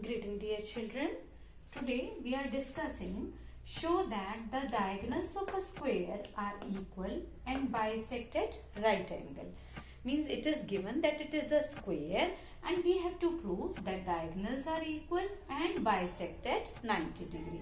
Greeting dear children. Today we are discussing show that the diagonals of a square are equal and bisect at right angle. Means it is given that it is a square and we have to prove that diagonals are equal and bisect at 90 degree.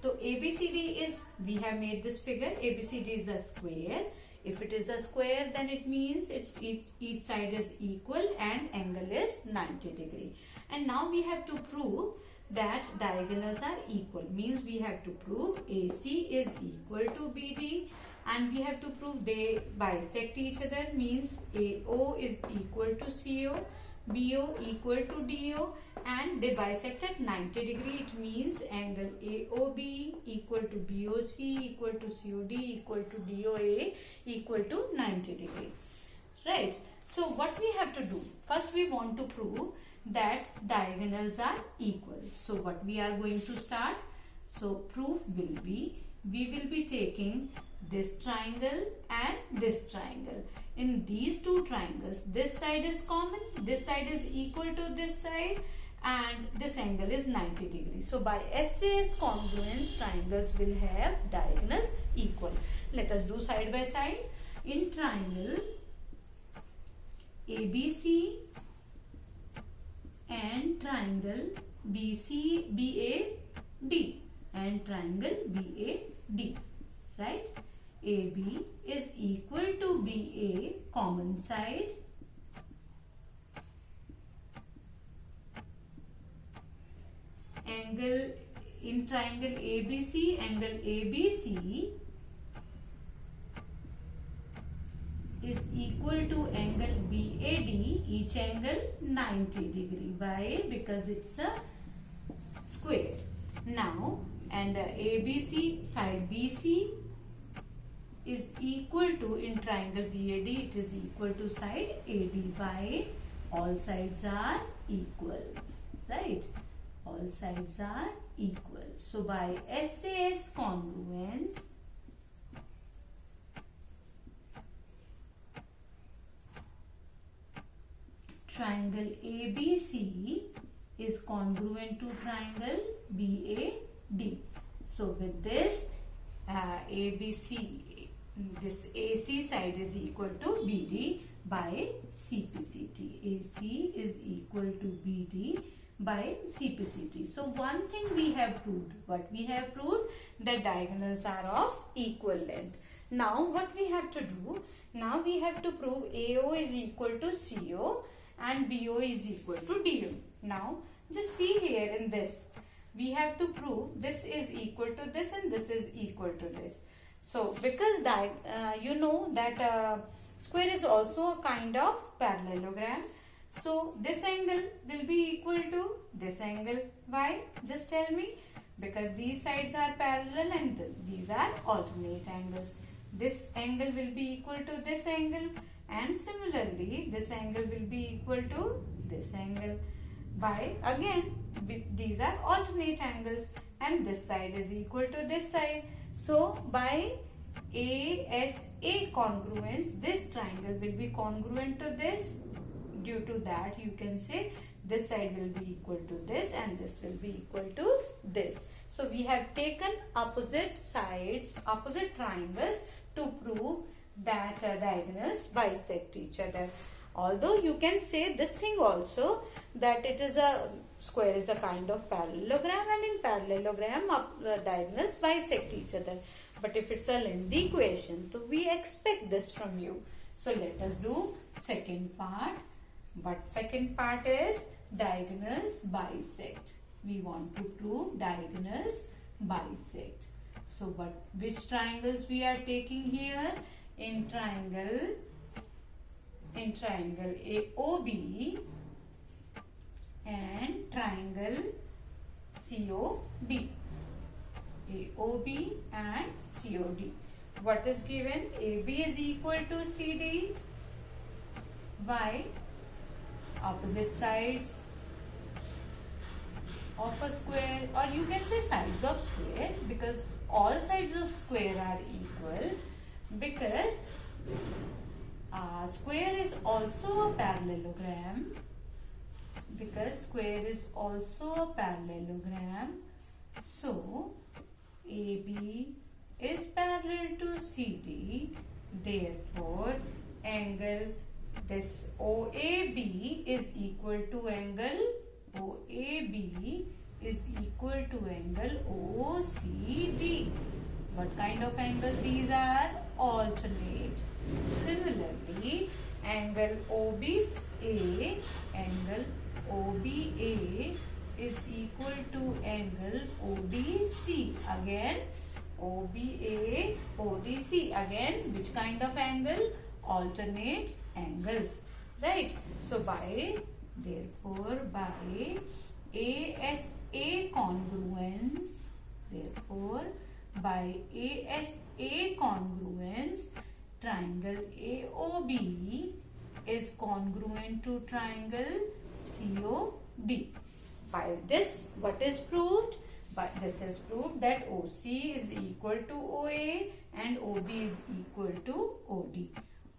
So ABCD is, we have made this figure, ABCD is a square. If it is a square, then it means each side is equal and angle is 90 degree. And now we have to prove that diagonals are equal. Means we have to prove AC is equal to BD and we have to prove they bisect each other. Means AO is equal to CO, BO equal to DO and they bisect at 90 degree. It means angle AOB equal to BOC equal to COD equal to DOA equal to 90 degree. Right. So what we have to do? First we want to prove that diagonals are equal. So what we are going to start? So proof will be, we will be taking this triangle and this triangle. In these two triangles, this side is common, this side is equal to this side and this angle is 90 degrees. So by SAS congruence, triangles will have diagonals equal. Let us do side by side. In triangle ABC and triangle BAD and triangle BAD, right? AB is equal to BA, common side, angle in triangle ABC, angle ABC is equal to angle BAD, each angle 90 degree. Why? Because it's a square. Now, and ABC side BC is equal to, in triangle BAD, it is equal to side AD. Why? All sides are equal, right? All sides are equal. So, by SAS congruence, triangle ABC is congruent to triangle BAD. So, with this ABC, this AC side is equal to BD by CPCT. AC is equal to BD by CPCT. So, one thing we have proved. What we have proved? That diagonals are of equal length. Now, what we have to do? Now, we have to prove AO is equal to CO and BO is equal to DO. Now, just see here in this. We have to prove this is equal to this and this is equal to this. So, because you know that square is also a kind of parallelogram. So, this angle will be equal to this angle. Why? Just tell me. Because these sides are parallel and these are alternate angles. This angle will be equal to this angle and similarly this angle will be equal to this angle. By again these are alternate angles and this side is equal to this side. So by ASA congruence, this triangle will be congruent to this. Due to that, you can say this side will be equal to this and this will be equal to this. So we have taken opposite sides, opposite triangles to prove that diagonals bisect each other. Although you can say this thing also, that it is a square is a kind of parallelogram and in parallelogram diagonals bisect each other. But if it's a lengthy equation, so we expect this from you. So let us do second part. But second part is diagonals bisect. We want to prove diagonals bisect. So which triangles we are taking here? In triangle AOB and triangle COD. AOB and COD. What is given? AB is equal to CD. Why? Opposite sides of a square, or you can say sides of square, because all sides of square are equal, because square is also a parallelogram. because square is also a parallelogram. So AB is parallel to CD. Therefore, angle this OAB is equal to angle OAB is equal to angle OCD. What kind of angle these are? Alternate. Similarly, angle OBA is equal to angle ODC. Again, OBA, ODC. Again, which kind of angle? Alternate angles. Right? So, therefore, by ASA congruence, by ASA congruence, triangle AOB is congruent to triangle COD. By this, what is proved? But this is proved that OC is equal to OA and OB is equal to OD.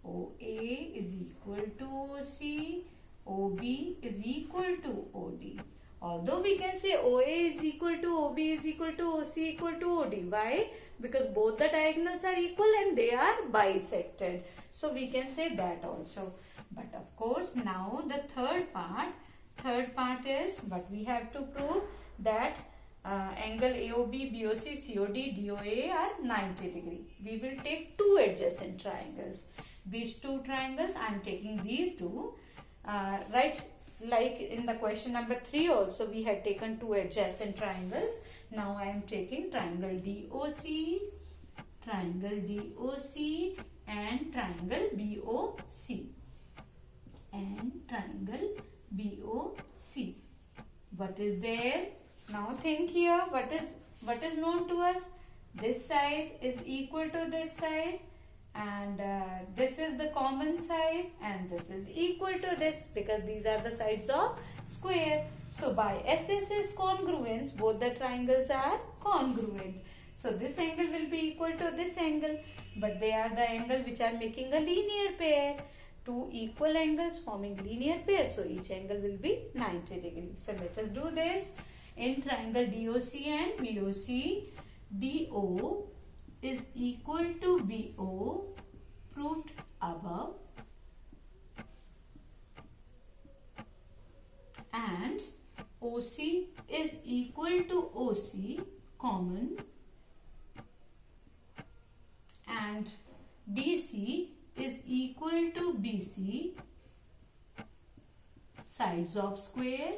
OA is equal to OC, OB is equal to OD. Although we can say OA is equal to OB is equal to OC equal to OD. Why? Because both the diagonals are equal and they are bisected. So we can say that also. But of course now the third part is what we have to prove, that angle AOB, BOC, COD, DOA are 90 degree. We will take two adjacent triangles. Which two triangles? I am taking these two. Right? Like in the question number 3 also we had taken two adjacent triangles. Now I am taking triangle DOC and triangle BOC. What is there? Now think here, what is known to us? This side is equal to this side, and this is the common side, and this is equal to this, because these are the sides of square. So by SSS congruence, both the triangles are congruent. So this angle will be equal to this angle, but they are the angle which are making a linear pair. Two equal angles forming linear pair, so each angle will be 90 degrees. So let us do this. In triangle DOC and BOC, DO is equal to BO, proved above, and OC is equal to OC, common, and DC is equal to BC, sides of square.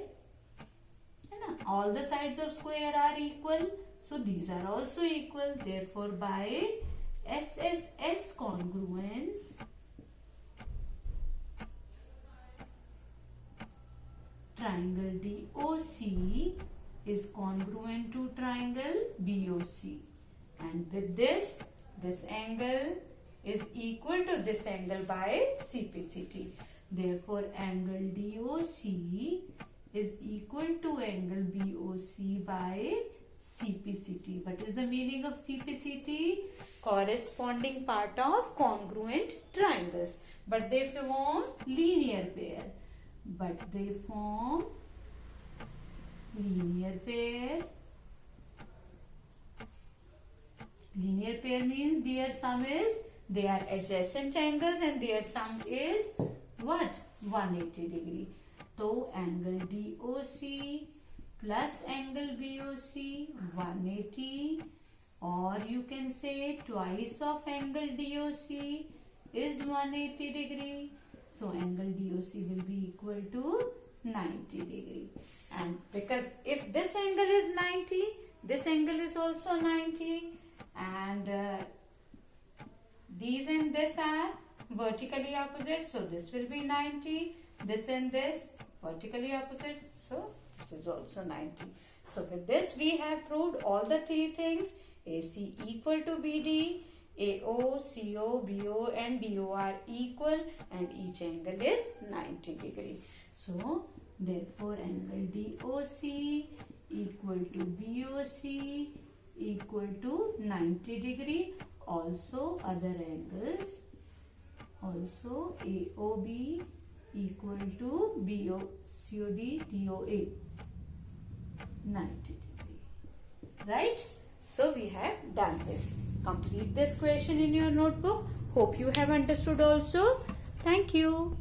All the sides of square are equal, so these are also equal. Therefore, by SSS congruence, triangle DOC is congruent to triangle BOC, and with this angle is equal to this angle by CPCT. Therefore, angle DOC is equal to angle BOC by CPCT. What is the meaning of CPCT? Corresponding part of congruent triangles. But they form linear pair. Linear pair means they are adjacent angles and their sum is what? 180 degree. So angle DOC plus angle BOC 180, or you can say twice of angle DOC is 180 degree. So angle DOC will be equal to 90 degree. And because if this angle is 90, this angle is also 90, and these and this are vertically opposite, so this will be 90. This and this vertically opposite, so this is also 90. So with this we have proved all the three things. AC equal to BD, AO, CO, BO and DO are equal, and each angle is 90 degree. So therefore angle DOC equal to BOC equal to 90 degree. Also other angles, also AOB equal to BOC COD DOA 90 degree. Right? So we have done this. Complete this question in your notebook. Hope you have understood also. Thank you.